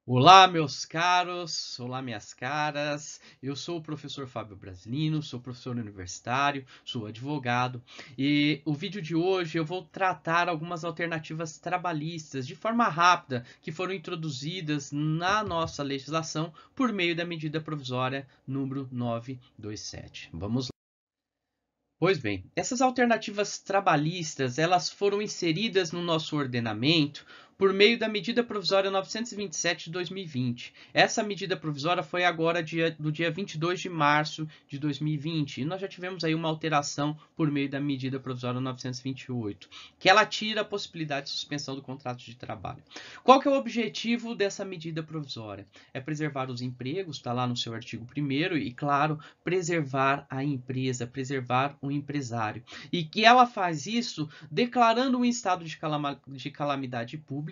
Olá, meus caros, olá, minhas caras. Eu sou o professor Fábio Brasilino, sou professor universitário, sou advogado e o vídeo de hoje eu vou tratar algumas alternativas trabalhistas de forma rápida que foram introduzidas na nossa legislação por meio da medida provisória número 927. Vamos lá. Pois bem, essas alternativas trabalhistas, elas foram inseridas no nosso ordenamento por meio da medida provisória 927 de 2020. Essa medida provisória foi agora do dia 22 de março de 2020 e nós já tivemos aí uma alteração por meio da medida provisória 928, que ela tira a possibilidade de suspensão do contrato de trabalho. Qual que é o objetivo dessa medida provisória? É preservar os empregos, está lá no seu artigo 1º e, claro, preservar a empresa, preservar o empresário. E que ela faz isso declarando um estado de calamidade pública,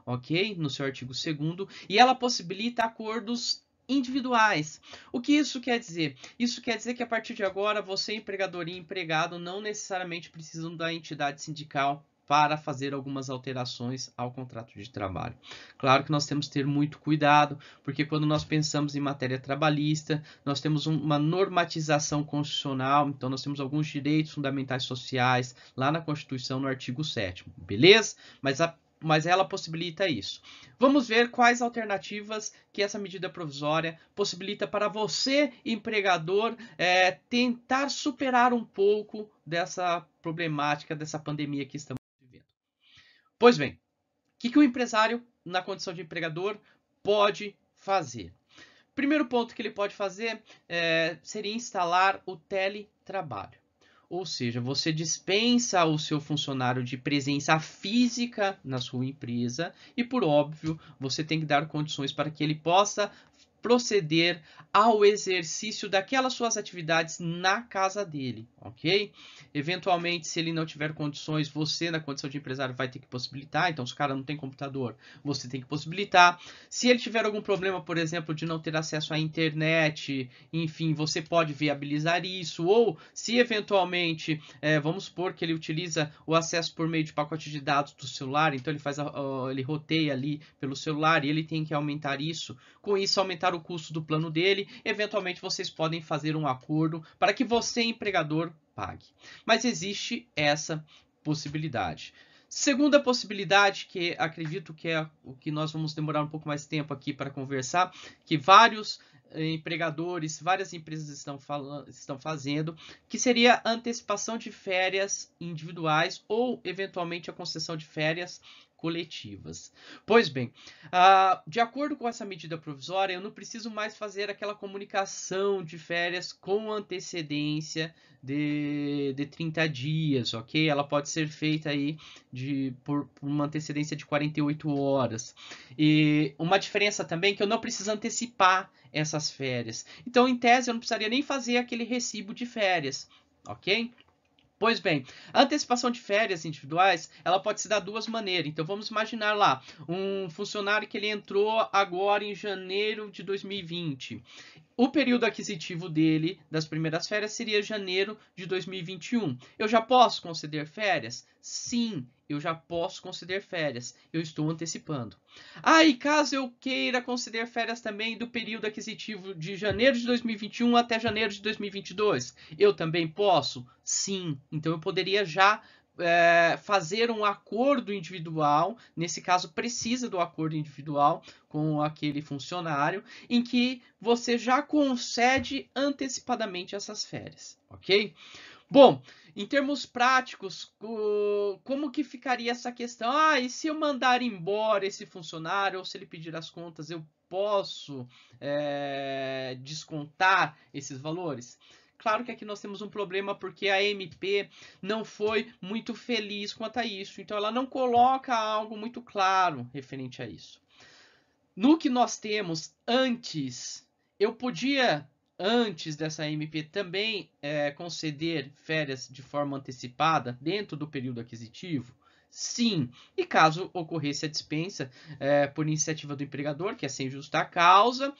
ok? No seu artigo 2º, e ela possibilita acordos individuais. O que isso quer dizer? Isso quer dizer que a partir de agora você, empregador e empregado, não necessariamente precisam da entidade sindical para fazer algumas alterações ao contrato de trabalho. Claro que nós temos que ter muito cuidado, porque quando nós pensamos em matéria trabalhista, nós temos uma normatização constitucional, então nós temos alguns direitos fundamentais sociais lá na Constituição, no artigo 7º, beleza? Mas ela possibilita isso. Vamos ver quais alternativas que essa medida provisória possibilita para você, empregador, tentar superar um pouco dessa problemática, dessa pandemia que estamos vivendo. Pois bem, o que o empresário, na condição de empregador, pode fazer? Primeiro ponto que ele pode fazer seria instalar o teletrabalho. Ou seja, você dispensa o seu funcionário de presença física na sua empresa e, por óbvio, você tem que dar condições para que ele possa proceder ao exercício daquelas suas atividades na casa dele, ok? Eventualmente, se ele não tiver condições, você, na condição de empresário, vai ter que possibilitar. Então, se o cara não tem computador, você tem que possibilitar. Se ele tiver algum problema, por exemplo, de não ter acesso à internet, enfim, você pode viabilizar isso. Ou, se eventualmente, vamos supor que ele utiliza o acesso por meio de pacote de dados do celular, então ele roteia ali pelo celular e ele tem que aumentar isso. Com isso, aumentar o custo do plano dele. Eventualmente, vocês podem fazer um acordo para que você, empregador, pague. Mas existe essa possibilidade. Segunda possibilidade, que acredito que é o que nós vamos demorar um pouco mais tempo aqui para conversar, que vários empregadores, várias empresas estão fazendo, que seria a antecipação de férias individuais ou, eventualmente, a concessão de férias coletivas. Pois bem, de acordo com essa medida provisória, eu não preciso mais fazer aquela comunicação de férias com antecedência de 30 dias, ok? Ela pode ser feita aí por uma antecedência de 48 horas. E uma diferença também é que eu não preciso antecipar essas férias. Então, em tese, eu não precisaria nem fazer aquele recibo de férias, ok? Pois bem, a antecipação de férias individuais, ela pode se dar de duas maneiras. Então, vamos imaginar lá, um funcionário que ele entrou agora em janeiro de 2020. O período aquisitivo dele, das primeiras férias, seria janeiro de 2021. Eu já posso conceder férias? Sim, eu já posso conceder férias. Eu estou antecipando. E caso eu queira conceder férias também do período aquisitivo de janeiro de 2021 até janeiro de 2022, eu também posso? Sim. Então eu poderia já fazer um acordo individual, nesse caso precisa do acordo individual com aquele funcionário, em que você já concede antecipadamente essas férias, ok? Bom, em termos práticos, como que ficaria essa questão? E se eu mandar embora esse funcionário, ou se ele pedir as contas, eu posso descontar esses valores? Claro que aqui nós temos um problema porque a MP não foi muito feliz quanto a isso, então ela não coloca algo muito claro referente a isso. No que nós temos antes, eu podia, antes dessa MP, também conceder férias de forma antecipada dentro do período aquisitivo? Sim. E caso ocorresse a dispensa por iniciativa do empregador, que é sem justa causa,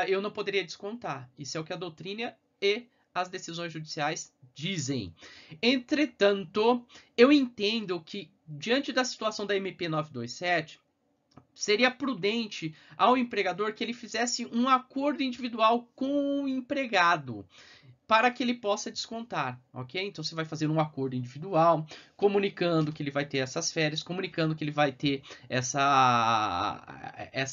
eu não poderia descontar. Isso é o que a doutrina e as decisões judiciais dizem. Entretanto, eu entendo que, diante da situação da MP 927, seria prudente ao empregador que ele fizesse um acordo individual com o empregado, para que ele possa descontar, ok? Então você vai fazer um acordo individual, comunicando que ele vai ter essas férias, comunicando que ele vai ter essa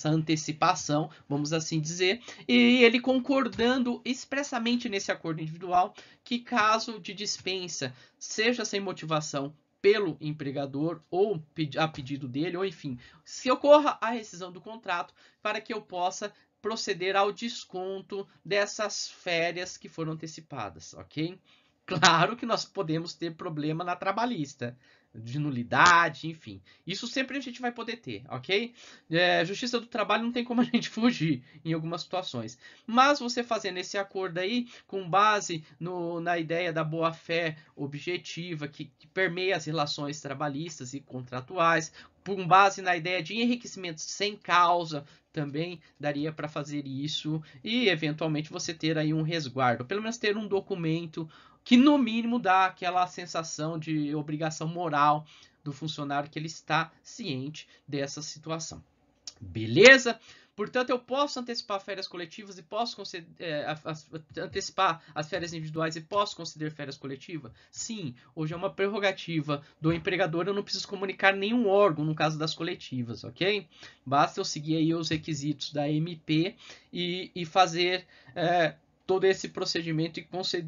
antecipação, vamos assim dizer, e ele concordando expressamente nesse acordo individual que caso de dispensa seja sem motivação pelo empregador ou a pedido dele, ou enfim, se ocorra a rescisão do contrato, para que eu possa proceder ao desconto dessas férias que foram antecipadas, ok? Claro que nós podemos ter problema na trabalhista, de nulidade, enfim. Isso sempre a gente vai poder ter, ok? Justiça do trabalho não tem como a gente fugir em algumas situações. Mas você fazendo esse acordo aí, com base na ideia da boa-fé objetiva, que permeia as relações trabalhistas e contratuais, com base na ideia de enriquecimento sem causa, também daria para fazer isso e eventualmente você ter aí um resguardo, pelo menos ter um documento que no mínimo dá aquela sensação de obrigação moral do funcionário que ele está ciente dessa situação. Beleza? Portanto, eu posso antecipar férias coletivas e posso antecipar as férias individuais e posso conceder férias coletivas? Sim, hoje é uma prerrogativa do empregador, eu não preciso comunicar nenhum órgão no caso das coletivas, ok? Basta eu seguir aí os requisitos da MP e fazer todo esse procedimento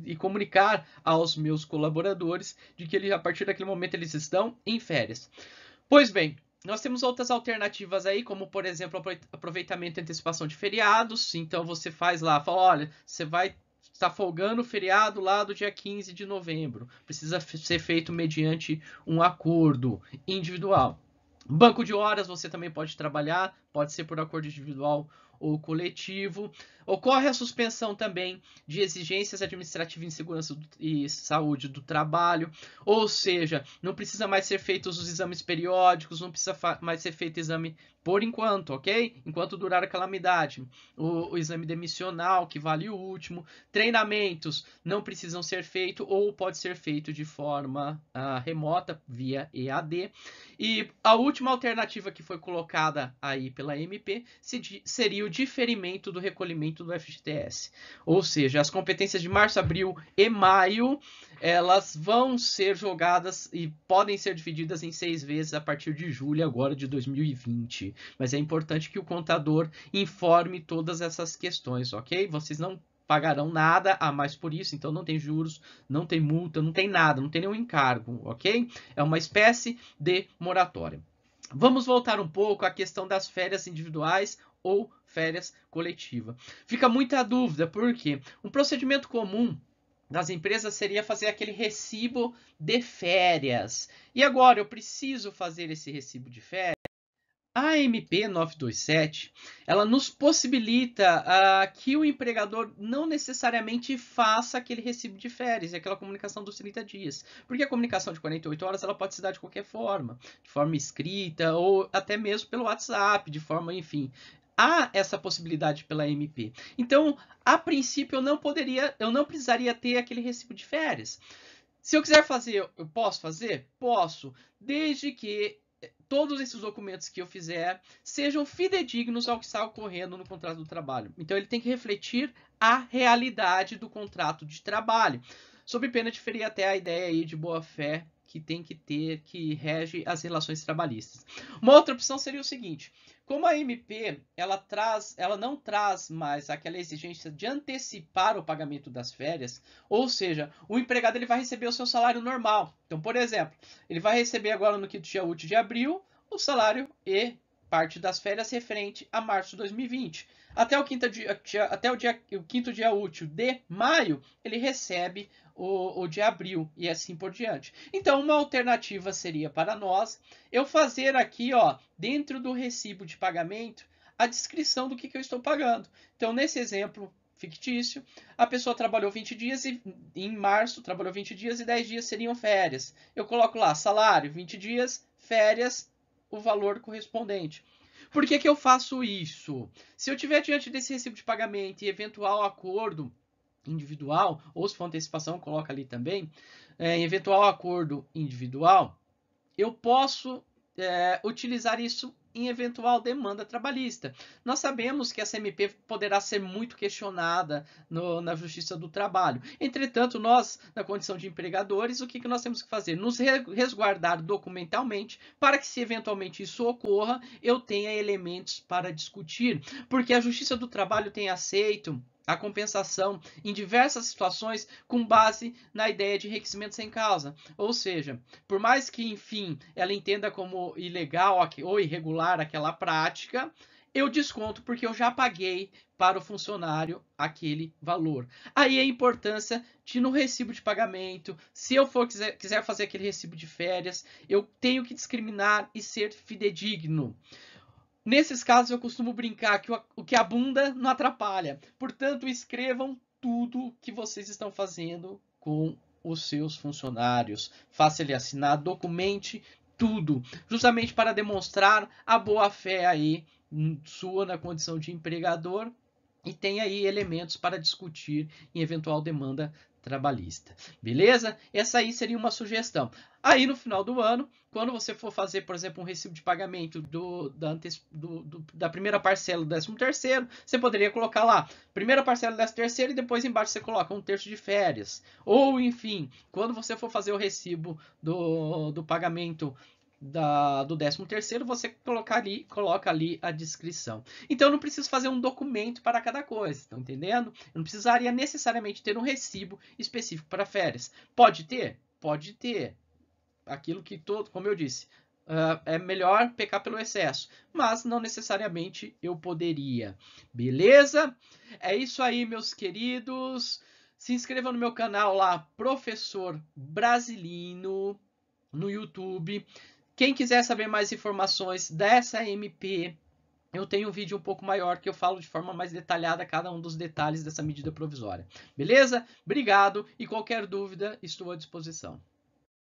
e comunicar aos meus colaboradores de que a partir daquele momento eles estão em férias. Pois bem, nós temos outras alternativas aí, como por exemplo, aproveitamento e antecipação de feriados. Então você faz lá, fala, olha, você vai estar folgando o feriado lá do dia 15 de novembro. Precisa ser feito mediante um acordo individual. Banco de horas você também pode trabalhar, pode ser por acordo individual ou coletivo. Ocorre a suspensão também de exigências administrativas em segurança e saúde do trabalho, ou seja, não precisa mais ser feitos os exames periódicos, não precisa mais ser feito exame por enquanto, ok? Enquanto durar a calamidade. O exame demissional, que vale o último. Treinamentos não precisam ser feitos ou pode ser feito de forma remota, via EAD. E a última alternativa que foi colocada aí pela MP seria o diferimento do recolhimento do FGTS. Ou seja, as competências de março, abril e maio, elas vão ser jogadas e podem ser divididas em 6 vezes a partir de julho agora de 2020. Mas é importante que o contador informe todas essas questões, ok? Vocês não pagarão nada a mais por isso, então não tem juros, não tem multa, não tem nada, não tem nenhum encargo, ok? É uma espécie de moratória. Vamos voltar um pouco à questão das férias individuais ou férias coletivas. Fica muita dúvida, porque um procedimento comum das empresas seria fazer aquele recibo de férias. E agora eu preciso fazer esse recibo de férias? A MP 927, ela nos possibilita que o empregador não necessariamente faça aquele recibo de férias, aquela comunicação dos 30 dias. Porque a comunicação de 48 horas ela pode se dar de qualquer forma, de forma escrita ou até mesmo pelo WhatsApp, de forma, enfim. Há essa possibilidade pela MP. Então, a princípio, eu não precisaria ter aquele recibo de férias. Se eu quiser fazer, eu posso fazer? Posso, desde que todos esses documentos que eu fizer sejam fidedignos ao que está ocorrendo no contrato do trabalho. Então, ele tem que refletir a realidade do contrato de trabalho, sob pena de ferir até a ideia aí de boa-fé que tem que ter, que rege as relações trabalhistas. Uma outra opção seria o seguinte: como a MP ela não traz mais aquela exigência de antecipar o pagamento das férias, ou seja, o empregado ele vai receber o seu salário normal. Então, por exemplo, ele vai receber agora no quinto dia útil de abril o salário e parte das férias referente a março de 2020. Até o quinto dia útil de maio, ele recebe o de abril e assim por diante. Então, uma alternativa seria para nós eu fazer aqui, ó, dentro do recibo de pagamento, a descrição do que eu estou pagando. Então, nesse exemplo fictício, a pessoa trabalhou 20 dias e em março trabalhou 20 dias e 10 dias seriam férias. Eu coloco lá salário, 20 dias, férias, o valor correspondente. Por que eu faço isso? Se eu tiver diante desse recibo de pagamento e eventual acordo individual, ou se for antecipação, coloca ali também, eventual acordo individual, eu posso utilizar isso em eventual demanda trabalhista. Nós sabemos que essa MP poderá ser muito questionada na Justiça do Trabalho. Entretanto, nós, na condição de empregadores, o que nós temos que fazer? Nos resguardar documentalmente para que, se eventualmente isso ocorra, eu tenha elementos para discutir. Porque a Justiça do Trabalho tem aceito a compensação em diversas situações com base na ideia de enriquecimento sem causa. Ou seja, por mais que, enfim, ela entenda como ilegal ou irregular aquela prática, eu desconto porque eu já paguei para o funcionário aquele valor. Aí a importância de, no recibo de pagamento, se eu quiser fazer aquele recibo de férias, eu tenho que discriminar e ser fidedigno. Nesses casos, eu costumo brincar que o que abunda não atrapalha. Portanto, escrevam tudo que vocês estão fazendo com os seus funcionários. Faça ele assinar, documente tudo, justamente para demonstrar a boa-fé aí sua na condição de empregador e tem aí elementos para discutir em eventual demanda trabalhista. Beleza? Essa aí seria uma sugestão. Aí no final do ano, quando você for fazer, por exemplo, um recibo de pagamento da primeira parcela do 13º, você poderia colocar lá, primeira parcela do 13º e depois embaixo você coloca 1/3 de férias. Ou, enfim, quando você for fazer o recibo do pagamento do 13º, você coloca ali a descrição. Então eu não preciso fazer um documento para cada coisa, estão entendendo? Eu não precisaria necessariamente ter um recibo específico para férias. Pode ter? Pode ter. Aquilo que como eu disse, é melhor pecar pelo excesso, mas não necessariamente eu poderia. Beleza? É isso aí, meus queridos. Se inscreva no meu canal lá, Professor Brasilino, no YouTube. Quem quiser saber mais informações dessa MP, eu tenho um vídeo um pouco maior que eu falo de forma mais detalhada cada um dos detalhes dessa medida provisória. Beleza? Obrigado e qualquer dúvida estou à disposição.